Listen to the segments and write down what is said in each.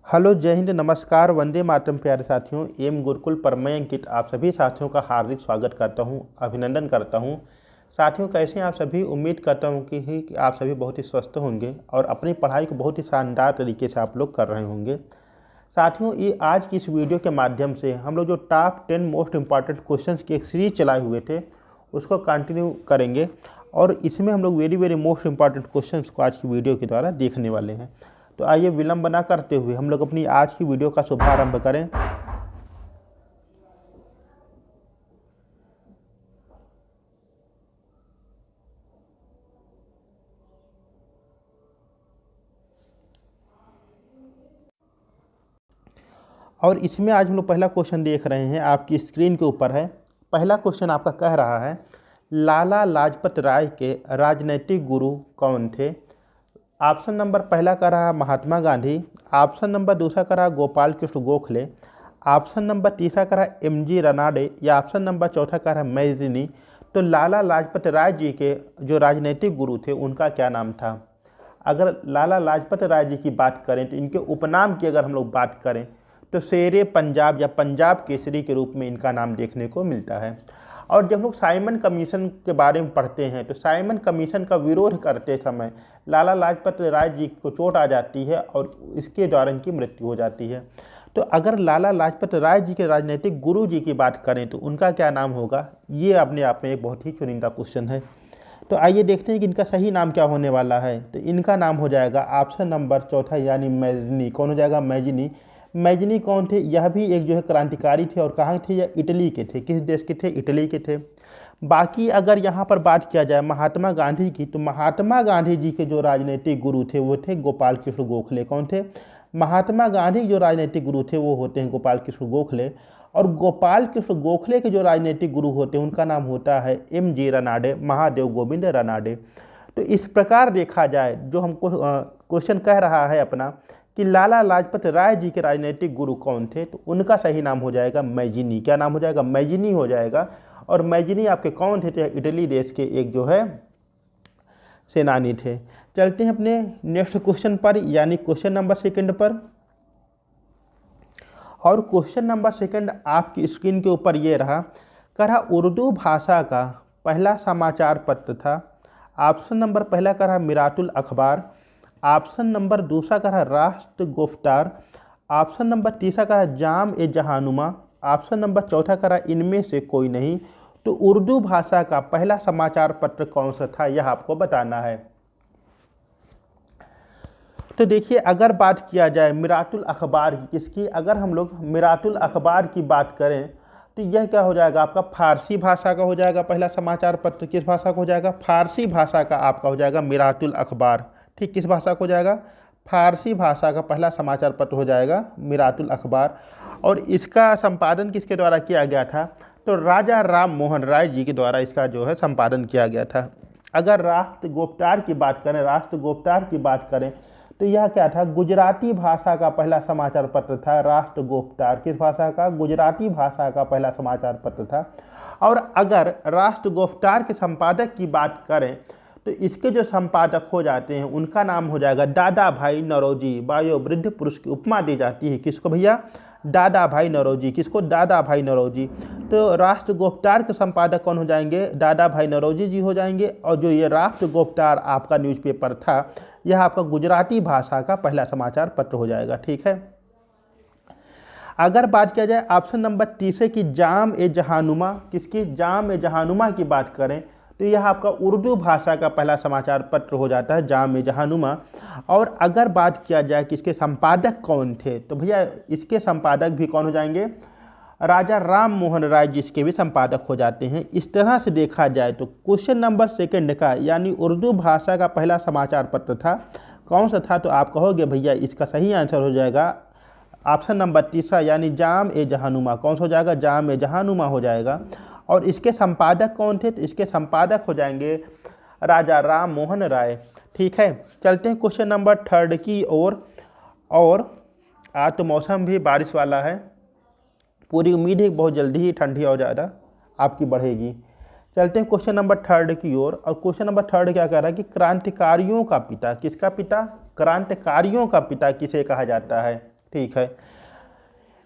Hello, जय हिंद, नमस्कार, वंदे मातरम। प्यारे साथियों, एम गुरुकुल पर मैं अंकित आप सभी साथियों का हार्दिक स्वागत करता हूं, अभिनंदन करता हूं। साथियों, कैसे हैं आप सभी? उम्मीद करता हूं कि आप सभी बहुत ही स्वस्थ होंगे और अपनी पढ़ाई को बहुत ही शानदार तरीके से आप लोग कर रहे होंगे। साथियों, ये आज की इस वीडियो के माध्यम से हम लोग जो टॉप 10 मोस्ट इम्पॉर्टेंट क्वेश्चंस की एक सीरीज चलाए हुए थे उसको कंटिन्यू करेंगे और इसमें हम लोग very very most important questions को आज की वीडियो के द्वारा देखने वाले हैं। तो आइए विलंब ना करते हुए हम लोग अपनी आज की वीडियो का शुभारंभ करें। और इसमें आज हम लोग पहला क्वेश्चन देख रहे हैं, आपकी स्क्रीन के ऊपर है। पहला क्वेश्चन आपका कह रहा है, लाला लाजपत राय के राजनीतिक गुरु कौन थे? ऑप्शन नंबर पहला कह रहा है महात्मा गांधी, ऑप्शन नंबर दूसरा कह रहा है गोपाल कृष्ण गोखले, ऑप्शन नंबर तीसरा कह रहा है एम.जी. रनाडे या ऑप्शन नंबर चौथा कह रहा है मैजिनी। तो लाला लाजपत राय जी के जो राजनीतिक गुरु थे उनका क्या नाम था? अगर लाला लाजपत राय जी की बात करें तो इनके उपनाम की अगर हम लोग बात करें तो शेरे पंजाब या पंजाब केसरी के रूप में इनका नाम देखने को मिलता है। और जब लोग साइमन कमीशन के बारे में पढ़ते हैं तो साइमन कमीशन का विरोध करते समय लाला लाजपत राय जी को चोट आ जाती है और इसके द्वारा इनकी मृत्यु हो जाती है। तो अगर लाला लाजपत राय जी के राजनीतिक गुरु जी की बात करें तो उनका क्या नाम होगा? ये अपने आप में एक बहुत ही चुनिंदा क्वेश्चन है। तो आइए देखते हैं कि इनका सही नाम क्या होने वाला है। तो इनका नाम हो जाएगा ऑप्शन नंबर चौथा यानी मैजिनी। कौन हो जाएगा? मैजिनी। मैजिनी कौन थे? यह भी एक जो है क्रांतिकारी थे और कहाँ थे? यह इटली के थे। किस देश के थे? इटली के थे। बाकी अगर यहाँ पर बात किया जाए महात्मा गांधी की तो महात्मा गांधी जी के जो राजनीतिक गुरु थे वो थे गोपाल कृष्ण गोखले। कौन थे? महात्मा गांधी जो राजनीतिक गुरु थे वो होते हैं गोपाल कृष्ण गोखले। और गोपाल कृष्ण गोखले के जो राजनीतिक गुरु होते हैं उनका नाम होता है एम.जी. रनाडे, महादेव गोविंद रनाडे। तो इस प्रकार देखा जाए जो हमको क्वेश्चन कह रहा है अपना कि लाला लाजपत राय जी के राजनीतिक गुरु कौन थे, तो उनका सही नाम हो जाएगा मैजिनी। क्या नाम हो जाएगा? मैजिनी हो जाएगा। और मैजिनी आपके कौन थे? तो इटली देश के एक जो है सेनानी थे। चलते हैं अपने नेक्स्ट क्वेश्चन पर यानी क्वेश्चन नंबर सेकंड पर। और क्वेश्चन नंबर सेकंड आपकी स्क्रीन के ऊपर ये रहा, कह रहा उर्दू भाषा का पहला समाचार पत्र था। ऑप्शन नंबर पहला कह रहा मिरातुल अखबार, ऑप्शन नंबर दूसरा कह रहा राष्ट्र गुफ्तार, ऑप्शन नंबर तीसरा कह रहा जाम ए जहानुमा, ऑप्शन नंबर चौथा कह रहा इनमें से कोई नहीं। तो उर्दू भाषा का पहला समाचार पत्र कौन सा था यह आपको बताना है। तो देखिए, अगर बात किया जाए मिरातुल अखबार की, किसकी? अगर हम लोग मिरातुल अखबार की बात करें तो यह क्या हो जाएगा? आपका फारसी भाषा का हो जाएगा पहला समाचार पत्र। किस भाषा का हो जाएगा? फारसी भाषा का आपका हो जाएगा मिरातुल अखबार। ठीक, किस भाषा का हो जाएगा? फारसी भाषा का पहला समाचार पत्र हो जाएगा मिरातुल अखबार। और इसका संपादन किसके द्वारा किया गया था? तो राजा राम मोहन राय जी के द्वारा इसका जो है संपादन किया गया था। अगर राष्ट्र गुप्तार की बात करें, राष्ट्र गुप्तार की बात करें तो यह क्या था? गुजराती भाषा का पहला समाचार पत्र था राष्ट्र गुप्तार। किस भाषा का? गुजराती भाषा का पहला समाचार पत्र था। और अगर राष्ट्र गुप्तार के संपादक की बात करें तो इसके जो संपादक हो जाते हैं उनका नाम हो जाएगा दादा भाई नौरोजी। वायो वृद्ध पुरुष की उपमा दी जाती है किसको भैया? दादा भाई नौरोजी। किसको? दादा भाई नौरोजी। तो राष्ट्र गुप्तार के संपादक कौन हो जाएंगे? दादा भाई नौरोजी जी हो जाएंगे। और जो ये राष्ट्र गुप्तार आपका न्यूज़पेपर था यह आपका गुजराती भाषा का पहला समाचार पत्र हो जाएगा। ठीक है। अगर बात किया जाए ऑप्शन नंबर तीसरे की जाम ए जहानुमा, किसकी? जाम ए जहानुमा की बात करें तो यह आपका उर्दू भाषा का पहला समाचार पत्र हो जाता है जाम ए जहानुमा। और अगर बात किया जाए कि इसके संपादक कौन थे तो भैया इसके संपादक भी कौन हो जाएंगे? राजा राम मोहन राय जी इसके भी संपादक हो जाते हैं। इस तरह से देखा जाए तो क्वेश्चन नंबर सेकंड का यानी उर्दू भाषा का पहला समाचार पत्र था कौन सा था? तो आप कहोगे भैया इसका सही आंसर हो जाएगा ऑप्शन नंबर तीसरा यानी जाम ए जहानुमा। कौन सा हो जाएगा? जाम ए जहानुमा हो जाएगा। और इसके संपादक कौन थे? तो इसके संपादक हो जाएंगे राजा राम मोहन राय। ठीक है। चलते हैं क्वेश्चन नंबर थर्ड की ओर। और आज तो मौसम भी बारिश वाला है, पूरी उम्मीद है बहुत जल्दी ही ठंडी और ज़्यादा आपकी बढ़ेगी। चलते हैं क्वेश्चन नंबर थर्ड की ओर। और क्वेश्चन नंबर थर्ड क्या कह रहा है कि क्रांतिकारियों का पिता, किसका पिता? क्रांतिकारियों का पिता किसे कहा जाता है? ठीक है,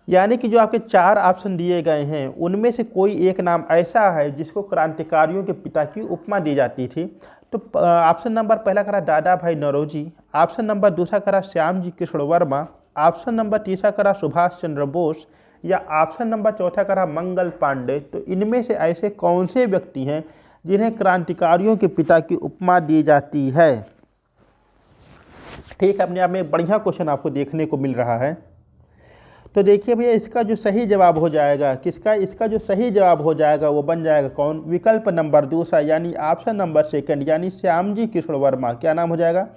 यानी कि जो आपके 4 ऑप्शन दिए गए हैं उनमें से कोई एक नाम ऐसा है जिसको क्रांतिकारियों के पिता की उपमा दी जाती थी। तो ऑप्शन नंबर पहला करा दादा भाई नौरोजी, ऑप्शन नंबर दूसरा करा श्याम जी कृष्ण वर्मा, ऑप्शन नंबर तीसरा करा सुभाष चंद्र बोस, या ऑप्शन नंबर चौथा करा मंगल पांडे। तो इनमें से ऐसे कौन से व्यक्ति हैं जिन्हें क्रांतिकारियों के पिता की उपमा दी जाती है? ठीक है, अपने आप में एक बढ़िया क्वेश्चन आपको देखने को मिल रहा है। तो देखिए भैया, इसका जो सही जवाब हो जाएगा किसका, इसका जो सही जवाब हो जाएगा वो बन जाएगा कौन, विकल्प नंबर दूसरा यानी ऑप्शन नंबर सेकंड, यानी श्याम जी कृष्ण वर्मा। क्या नाम हो जाएगा?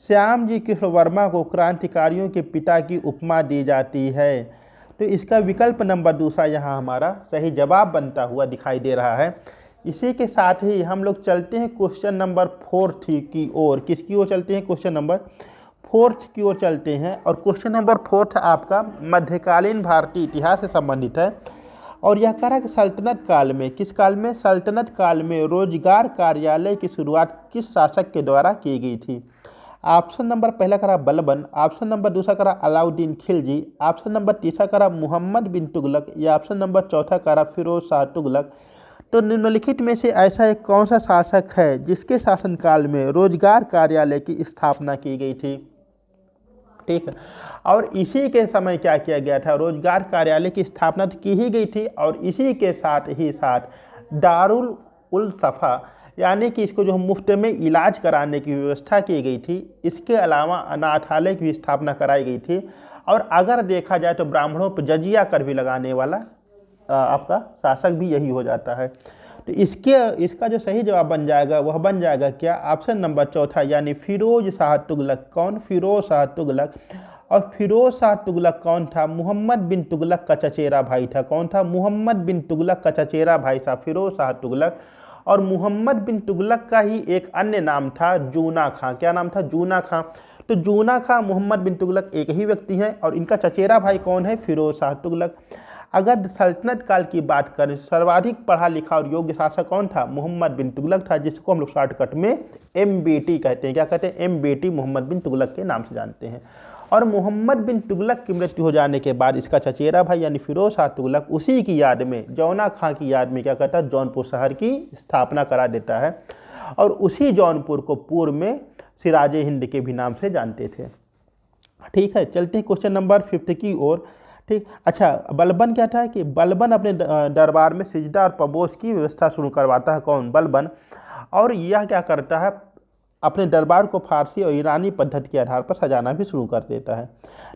श्याम जी कृष्ण वर्मा को क्रांतिकारियों के पिता की उपमा दी जाती है। तो इसका विकल्प नंबर दूसरा यहाँ हमारा सही जवाब बनता हुआ दिखाई दे रहा है। इसी के साथ ही हम लोग चलते हैं क्वेश्चन नंबर 4 की ओर। किसकी ओर चलते हैं? क्वेश्चन नंबर 4 की ओर चलते हैं। और क्वेश्चन नंबर 4 आपका मध्यकालीन भारतीय इतिहास से संबंधित है। और यह कह रहा है कि सल्तनत काल में, किस काल में? सल्तनत काल में रोजगार कार्यालय की शुरुआत किस शासक के द्वारा की गई थी? ऑप्शन नंबर पहला करा बलबन, ऑप्शन नंबर दूसरा करा अलाउद्दीन खिलजी, ऑप्शन नंबर तीसरा करा मोहम्मद बिन तुगलक, या ऑप्शन नंबर चौथा करा फिरोज शाह तुगलक। तो निम्नलिखित में से ऐसा एक कौन सा शासक है जिसके शासनकाल में रोजगार कार्यालय की स्थापना की गई थी? ठीक है, और इसी के समय क्या किया गया था? रोजगार कार्यालय की स्थापना तो की ही गई थी, और इसी के साथ ही साथ दारुल उल सफ़ा यानी कि इसको जो मुफ्त में इलाज कराने की व्यवस्था की गई थी। इसके अलावा अनाथालय की भी स्थापना कराई गई थी। और अगर देखा जाए तो ब्राह्मणों पर जजिया कर भी लगाने वाला आपका शासक भी यही हो जाता है। तो इसका जो सही जवाब बन जाएगा वह बन जाएगा क्या? ऑप्शन नंबर चौथा यानी फिरोज शाह तुगलक। कौन? फिरोज शाह तुगलक। और फिरोज शाह तुगलक कौन था? मोहम्मद बिन तुगलक का चचेरा भाई था। कौन था? मोहम्मद बिन तुगलक का चचेरा भाई था फिरोज शाह तुगलक। और मोहम्मद बिन तुगलक का ही एक अन्य नाम था जूना खां। क्या नाम था? जूना खां। तो जूना खां मोहम्मद बिन तुगलक एक ही व्यक्ति हैं, और इनका चचेरा भाई कौन है? फिरोज शाह तुगलक। अगर सल्तनत काल की बात करें, सर्वाधिक पढ़ा लिखा और योग्य शासक कौन था? मोहम्मद बिन तुगलक था, जिसको हम लोग शॉर्टकट में MBT कहते हैं। क्या कहते हैं? MBT, मोहम्मद बिन तुगलक के नाम से जानते हैं। और मोहम्मद बिन तुगलक की मृत्यु हो जाने के बाद इसका चचेरा भाई यानी फिरोज शाह तुगलक उसी की याद में, जौना खां की याद में क्या करता है? जौनपुर शहर की स्थापना करा देता है। और उसी जौनपुर को पूर्व में सिराजे हिंद के भी नाम से जानते थे। ठीक है, चलते हैं क्वेश्चन नंबर 5 की ओर। ठीक, अच्छा, बलबन क्या था कि बलबन अपने दरबार में सिजदा और पबोस की व्यवस्था शुरू करवाता है। कौन? बलबन। और यह क्या करता है? अपने दरबार को फारसी और ईरानी पद्धति के आधार पर सजाना भी शुरू कर देता है।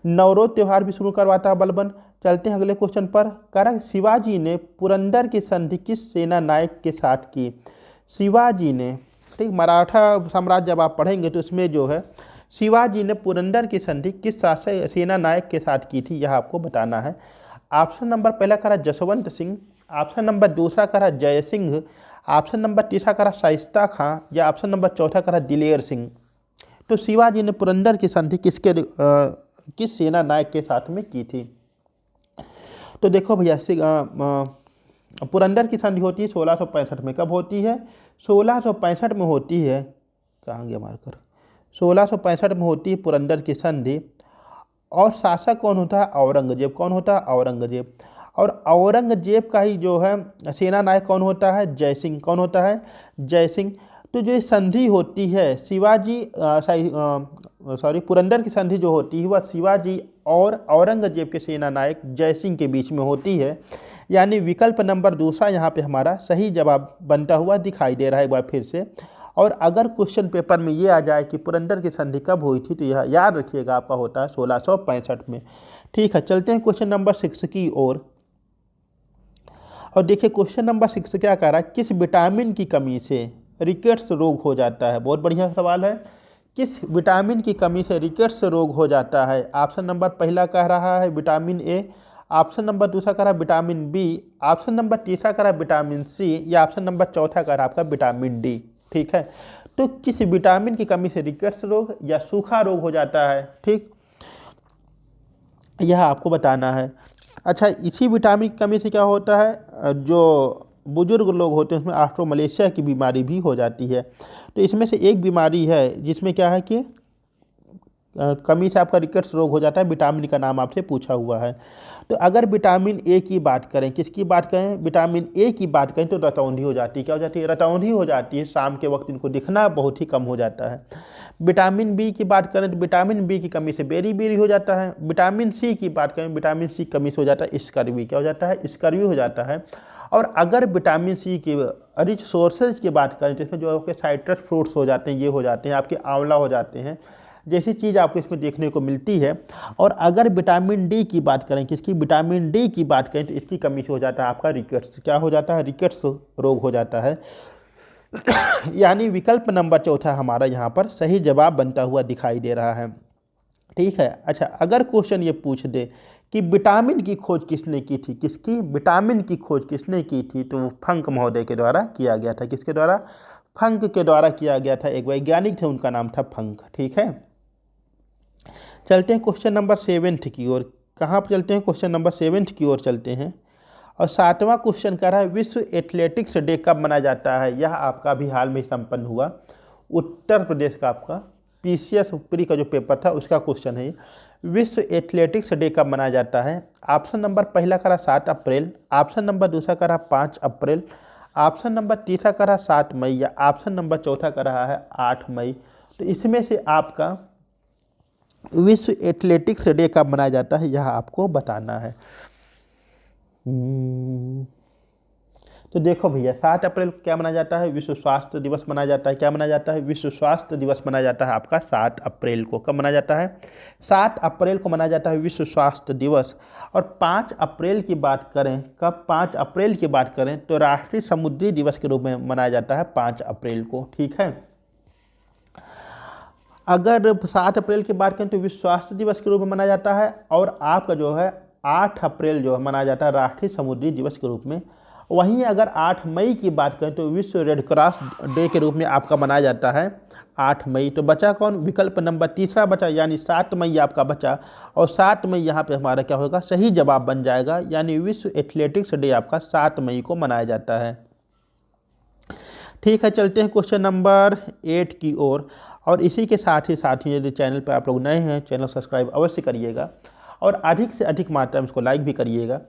नवरोज त्यौहार भी शुरू करवाता है बलबन। चलते हैं अगले क्वेश्चन पर। कह शिवाजी ने पुरंदर की संधि किस सेना नायक के साथ की? शिवाजी ने, ठीक, मराठा साम्राज्य जब आप पढ़ेंगे तो इसमें जो है शिवाजी ने पुरंदर की संधि किस शासक सेना नायक के साथ की थी, यह आपको बताना है। ऑप्शन नंबर पहला करा जसवंत सिंह, ऑप्शन नंबर दूसरा करा जय सिंह, ऑप्शन नंबर तीसरा करा शाइस्ता खां, या ऑप्शन नंबर चौथा करा दिलेर सिंह। तो शिवाजी ने पुरंदर की संधि किस सेना नायक के साथ में की थी? तो देखो भैया, पुरंदर की संधि होती है 1665 में। कब होती है? 1665 में होती है। कहाँ गया मारकर? 1665 में होती है पुरंदर की संधि। और शासक कौन होता है? औरंगजेब। कौन होता है? औरंगजेब। और औरंगजेब का ही जो है सेना नायक कौन होता है? जय सिंह। कौन होता है? जय सिंह। तो जो संधि होती है शिवाजी पुरंदर की संधि जो होती है वह शिवाजी और औरंगजेब के सेना नायक जय सिंह के बीच में होती है। यानी विकल्प नंबर दूसरा यहाँ पे हमारा सही जवाब बनता हुआ दिखाई दे रहा है एक बार फिर से। और अगर क्वेश्चन पेपर में ये आ जाए कि पुरंदर की संधि कब हुई थी, तो यह याद रखिएगा आपका होता है 1665 में। ठीक है, चलते हैं क्वेश्चन नंबर 6 की ओर। और देखिए क्वेश्चन नंबर 6 क्या कह रहा है? किस विटामिन की कमी से रिकेट्स रोग हो जाता है? बहुत बढ़िया सवाल है। किस विटामिन की कमी से रिकेट्स रोग हो जाता है? ऑप्शन नंबर पहला कह रहा है विटामिन ए, ऑप्शन नंबर दूसरा कह रहा है विटामिन बी, ऑप्शन नंबर तीसरा कह रहा है विटामिन सी, या ऑप्शन नंबर चौथा कह रहा है आपका विटामिन डी। ठीक है, तो किस विटामिन की कमी से रिकेट्स रोग या सूखा रोग हो जाता है? ठीक, यह आपको बताना है। अच्छा, इसी विटामिन की कमी से क्या होता है? जो बुजुर्ग लोग होते हैं उसमें ऑस्ट्रोमलेशिया की बीमारी भी हो जाती है। तो इसमें से एक बीमारी है जिसमें क्या है कि कमी से आपका रिकेट्स रोग हो जाता है। विटामिन का नाम आपसे पूछा हुआ है। तो अगर विटामिन ए की बात करें, किसकी बात करें, विटामिन ए की बात करें तो रतौंधी हो जाती है। क्या हो जाती है? रतौंधी हो जाती है। शाम के वक्त इनको दिखना बहुत ही कम हो जाता है। विटामिन बी की बात करें तो विटामिन बी की कमी से बेरी बेरी हो जाता है। विटामिन सी की बात करें, विटामिन सी कमी से हो जाता है स्कर्वी। क्या हो जाता है? स्कर्वी हो जाता है। और अगर विटामिन सी की रिच सोर्सेज की बात करें तो इसमें जो आपके साइट्रस फ्रूट्स हो जाते हैं, ये हो जाते हैं, आपके आंवला हो जाते हैं, जैसी चीज़ आपको इसमें देखने को मिलती है। और अगर विटामिन डी की बात करें, किसकी? विटामिन डी की बात करें तो इसकी कमी से हो जाता है आपका रिकेट्स। क्या हो जाता है? रिकेट्स रोग हो जाता है। यानी विकल्प नंबर चौथा हमारा यहाँ पर सही जवाब बनता हुआ दिखाई दे रहा है। ठीक है। अच्छा, अगर क्वेश्चन ये पूछ दे कि विटामिन की खोज किसने की थी, किसकी? विटामिन की खोज किसने की थी, तो वो फंक महोदय के द्वारा किया गया था। किसके द्वारा? फंक के द्वारा किया गया था। एक वैज्ञानिक थे, उनका नाम था फंक। ठीक है। चलते हैं क्वेश्चन नंबर 7 की ओर। कहाँ पर चलते हैं? क्वेश्चन नंबर 7 की ओर चलते हैं। और 7वां क्वेश्चन कह रहा है विश्व एथलेटिक्स डे कब मनाया जाता है? यह आपका भी हाल में संपन्न हुआ। उत्तर प्रदेश का आपका पीसीएस प्री का जो पेपर था उसका क्वेश्चन है। विश्व एथलेटिक्स डे कब मनाया जाता है? ऑप्शन नंबर पहला करा 7 अप्रैल, ऑप्शन नंबर दूसरा करा 5 अप्रैल, ऑप्शन नंबर तीसरा करा 7 मई, या ऑप्शन नंबर चौथा कर रहा है 8 मई। तो इसमें से आपका विश्व एथलेटिक्स डे कब मनाया जाता है यह आपको बताना है। तो देखो भैया, 7 अप्रैल को क्या मनाया जाता है? विश्व स्वास्थ्य दिवस मनाया जाता है। क्या मनाया जाता है? विश्व स्वास्थ्य दिवस मनाया जाता है आपका 7 अप्रैल को। कब मनाया जाता है? 7 अप्रैल को मनाया जाता है विश्व स्वास्थ्य दिवस। और 5 अप्रैल की बात करें, कब? 5 अप्रैल की बात करें तो राष्ट्रीय समुद्री दिवस के रूप में मनाया जाता है 5 अप्रैल को। ठीक है। अगर 7 अप्रैल की बात करें तो विश्व स्वास्थ्य दिवस के रूप में मनाया जाता है। और आपका जो है 8 अप्रैल जो है मनाया जाता है राष्ट्रीय समुद्री दिवस के रूप में। वहीं अगर 8 मई की बात करें तो विश्व रेड क्रॉस डे के रूप में आपका मनाया जाता है 8 मई। तो बचा कौन? विकल्प नंबर तीसरा बचा, यानी 7 मई आपका बचा। और 7 मई यहाँ पे हमारा क्या होगा? सही जवाब बन जाएगा। यानी विश्व एथलेटिक्स डे आपका 7 मई को मनाया जाता है। ठीक है। चलते हैं क्वेश्चन नंबर 8 की ओर। और इसी के साथ ही यदि चैनल पर आप लोग नए हैं, चैनल सब्सक्राइब अवश्य करिएगा और अधिक से अधिक मात्रा में इसको लाइक भी करिएगा।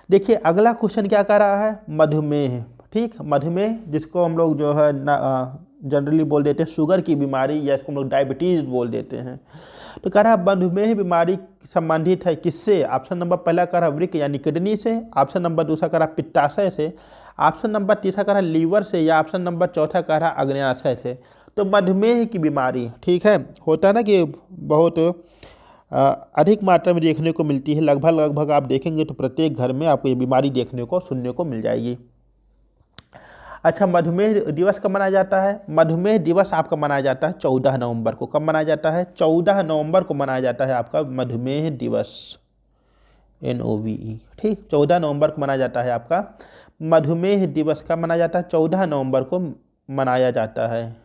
देखिए अगला क्वेश्चन क्या कह रहा है? मधुमेह। ठीक, मधुमेह जिसको हम लोग जो है जनरली बोल देते हैं शुगर की बीमारी, या इसको हम लोग डायबिटीज़ बोल देते हैं। तो कह रहा है मधुमेह बीमारी संबंधित है किससे? ऑप्शन नंबर पहला कह रहा वृक्क यानी किडनी से, ऑप्शन नंबर दूसरा कह रहा पित्ताशय से, ऑप्शन नंबर तीसरा कह रहा लीवर से, या ऑप्शन नंबर चौथा कह रहा अग्न्याशय से। तो मधुमेह की बीमारी, ठीक है, होता है ना कि बहुत अधिक मात्रा में देखने को मिलती है। लगभग आप देखेंगे तो प्रत्येक घर में आपको ये बीमारी देखने को सुनने को मिल जाएगी। अच्छा, मधुमेह दिवस कब मनाया जाता है? मधुमेह दिवस आपका मनाया जाता है 14 नवंबर को। कब मनाया जाता है? 14 नवंबर को मनाया जाता है आपका मधुमेह दिवस, NOVE। ठीक, 14 नवंबर को मनाया जाता है आपका मधुमेह दिवस। कब मनाया जाता है? 14 नवंबर को मनाया जाता है।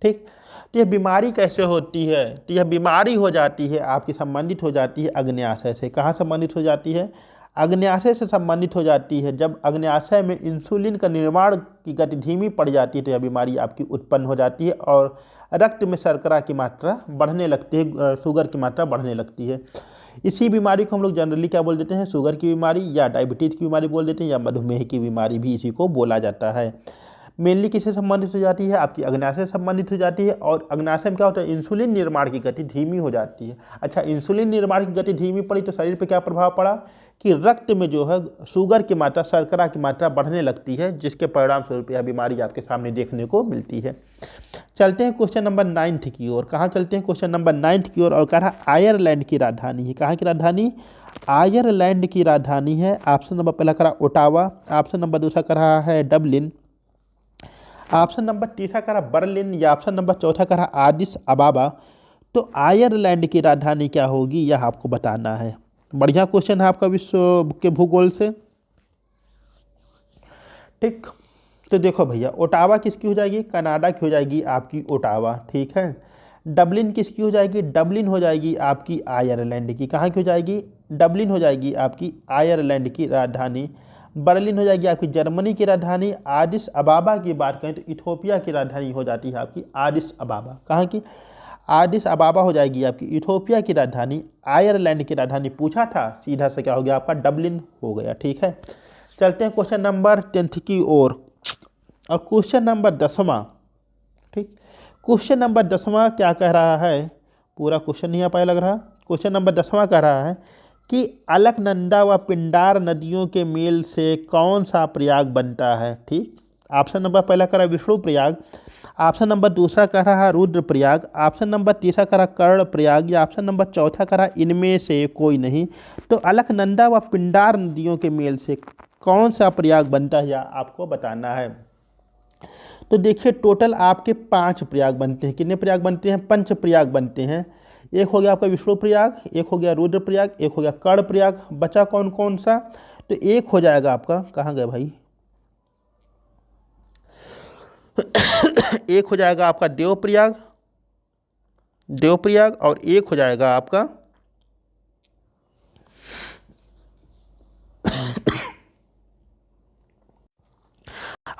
ठीक, तो यह बीमारी कैसे होती है? तो यह बीमारी हो जाती है आपकी, संबंधित हो जाती है अग्न्याशय से। कहाँ संबंधित हो जाती है? अग्न्याशय से संबंधित हो जाती है। जब अग्न्याशय में इंसुलिन का निर्माण की गति धीमी पड़ जाती है तो यह बीमारी आपकी उत्पन्न हो जाती है और रक्त में शर्करा की मात्रा बढ़ने लगती है, शुगर की मात्रा बढ़ने लगती है। इसी बीमारी को हम लोग जनरली क्या बोल देते हैं? शुगर की बीमारी, या डायबिटीज़ की बीमारी बोल देते हैं, या मधुमेह की बीमारी भी इसी को बोला जाता है। मेनली किससे संबंधित हो जाती है? आपकी अग्न्याशय से संबंधित हो जाती है। और अग्न्याशय में क्या होता है? इंसुलिन निर्माण की गति धीमी हो जाती है। अच्छा, इंसुलिन निर्माण की गति धीमी पड़ी तो शरीर पे क्या प्रभाव पड़ा कि रक्त में जो है शुगर की मात्रा, शर्करा की मात्रा बढ़ने लगती है, जिसके परिणाम स्वरूप यह बीमारी आपके सामने देखने को मिलती है। चलते हैं क्वेश्चन नंबर 9 की ओर। कहाँ चलते हैं? क्वेश्चन नंबर 9 की ओर। और कह रहा आयरलैंड की राजधानी है। कहाँ की राजधानी? आयरलैंड की राजधानी है। ऑप्शन नंबर पहला कह रहा ओटावा, ऑप्शन नंबर दूसरा कह रहा है डबलिन, ऑप्शन नंबर तीसरा कह रहा बर्लिन, या ऑप्शन नंबर चौथा कह रहा आदिस अबाबा। तो आयरलैंड की राजधानी क्या होगी यह आपको बताना है। बढ़िया क्वेश्चन है आपका विश्व के भूगोल से। ठीक, तो देखो भैया, ओटावा किसकी हो जाएगी? कनाडा की हो जाएगी आपकी ओटावा। ठीक है। डबलिन किसकी हो जाएगी? डबलिन हो जाएगी आपकी आयरलैंड की। कहाँ की हो जाएगी? डबलिन हो जाएगी आपकी आयरलैंड की राजधानी। बर्लिन हो जाएगी आपकी जर्मनी की राजधानी। आदिस अबाबा की बात करें तो इथोपिया की राजधानी हो जाती है आपकी आदिस अबाबा। कहाँ की? आदिस अबाबा हो जाएगी आपकी इथोपिया की राजधानी। आयरलैंड की राजधानी पूछा था, सीधा से क्या हो गया आपका डबलिन हो गया। ठीक है, चलते हैं क्वेश्चन नंबर 10 की ओर। और क्वेश्चन नंबर 10वां, ठीक, क्वेश्चन नंबर 10वां क्या कह रहा है, पूरा क्वेश्चन नहीं आ पाया लग रहा। क्वेश्चन नंबर 10वां कह रहा है कि अलकनंदा व पिंडार नदियों के मेल से कौन सा प्रयाग बनता है। ठीक, ऑप्शन नंबर पहला कह रहा है विष्णु प्रयाग, ऑप्शन नंबर दूसरा कह रहा है रुद्र प्रयाग, ऑप्शन नंबर तीसरा कह रहा कर्ण प्रयाग, या ऑप्शन नंबर चौथा कह रहा इनमें से कोई नहीं। तो अलकनंदा व पिंडार नदियों के मेल से कौन सा प्रयाग बनता है, या आपको बताना है। तो देखिए टोटल आपके 5 प्रयाग बनते हैं। कितने प्रयाग बनते हैं? 5 प्रयाग बनते हैं। एक हो गया आपका विष्णु प्रयाग, एक हो गया रुद्र प्रयाग, एक हो गया कर्ण प्रयाग। बचा कौन कौन सा? तो एक हो जाएगा आपका, कहाँ गए भाई एक हो जाएगा आपका देव प्रयाग, देव प्रयाग, और एक हो जाएगा आपका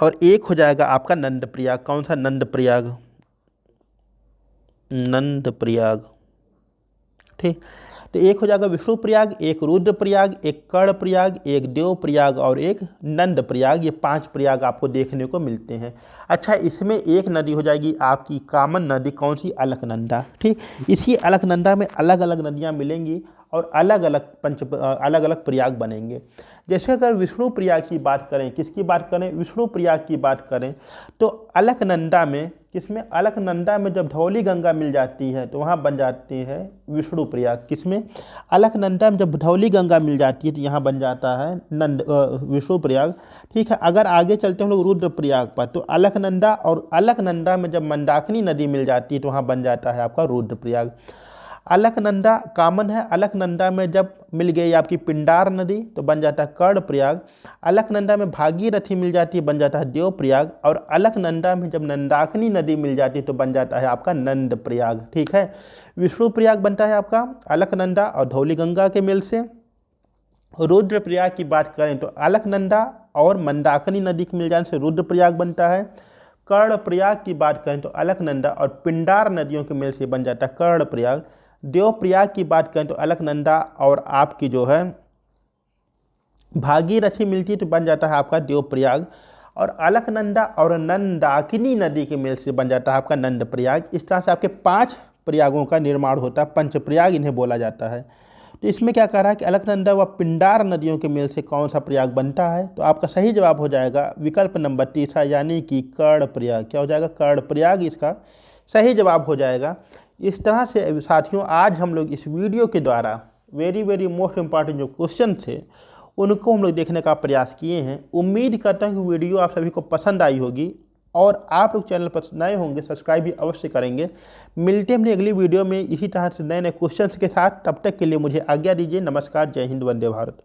और एक हो जाएगा आपका नंद प्रयाग। कौन सा? नंद प्रयाग, नंद प्रयाग। ठीक, तो एक हो जाएगा विष्णु प्रयाग, एक रुद्र प्रयाग, एक कर्ण प्रयाग, एक देव प्रयाग और एक नंद प्रयाग। ये 5 प्रयाग आपको देखने को मिलते हैं। अच्छा, इसमें एक नदी हो जाएगी आपकी कॉमन नदी, कौन सी? अलकनंदा। ठीक, इसी अलकनंदा में अलग अलग नदियाँ मिलेंगी और अलग अलग प्रयाग बनेंगे। जैसे अगर विष्णु प्रयाग की बात करें, किसकी बात करें? विष्णु प्रयाग की बात करें तो अलकनंदा में, किसमें? अलकनंदा में जब धौली गंगा मिल जाती है तो वहाँ बन जाती है विष्णु प्रयाग। किसमें? अलकनंदा में जब धौली गंगा मिल जाती है तो यहाँ बन जाता है विष्णु प्रयाग। ठीक है, अगर आगे चलते हम लोग रुद्र प्रयाग पर, तो अलकनंदा और अलकनंदा में जब मंदाकिनी नदी मिल जाती है तो वहाँ बन जाता है आपका रुद्र प्रयाग। अलकनंदा कॉमन है, अलकनंदा में जब मिल गई आपकी पिंडार नदी तो बन जाता है कर्ण प्रयाग। अलकनंदा में भागीरथी मिल जाती है, बन जाता है देव प्रयाग। और अलकनंदा में जब नंदाकिनी नदी मिल जाती है तो बन जाता है आपका नंद प्रयाग। ठीक है, विष्णु प्रयाग बनता है आपका अलकनंदा और धौली गंगा के मेल से। रुद्र प्रयाग की बात करें तो अलकनंदा और मंदाकिनी नदी के मिल जाने से रुद्र प्रयाग बनता है। कर्ण प्रयाग की बात करें तो अलकनंदा और पिंडार नदियों के मेल से बन जाता है कर्ण प्रयाग। देव प्रयाग की बात करें तो अलकनंदा और आपकी जो है भागीरथी मिलती है तो बन जाता है आपका देव प्रयाग। और अलकनंदा और नंदाकिनी नदी के मेल से बन जाता है आपका नंद प्रयाग। इस तरह से आपके 5 प्रयागों का निर्माण होता है, पंच प्रयाग इन्हें बोला जाता है। तो इसमें क्या कह रहा है कि अलकनंदा व पिंडार नदियों के मेल से कौन सा प्रयाग बनता है? तो आपका सही जवाब हो जाएगा विकल्प नंबर तीसरा, यानी कि कर्ण प्रयाग। क्या हो जाएगा? कर्ण प्रयाग इसका सही जवाब हो जाएगा। इस तरह से साथियों आज हम लोग इस वीडियो के द्वारा वेरी मोस्ट इम्पॉर्टेंट जो क्वेश्चन थे उनको हम लोग देखने का प्रयास किए हैं। उम्मीद करता हूँ कि वीडियो आप सभी को पसंद आई होगी और आप लोग चैनल पर नए होंगे सब्सक्राइब भी अवश्य करेंगे। मिलते हैं अपनी अगली वीडियो में इसी तरह से नए क्वेश्चंस के साथ। तब तक के लिए मुझे आज्ञा दीजिए। नमस्कार, जय हिंद, वंदे भारत।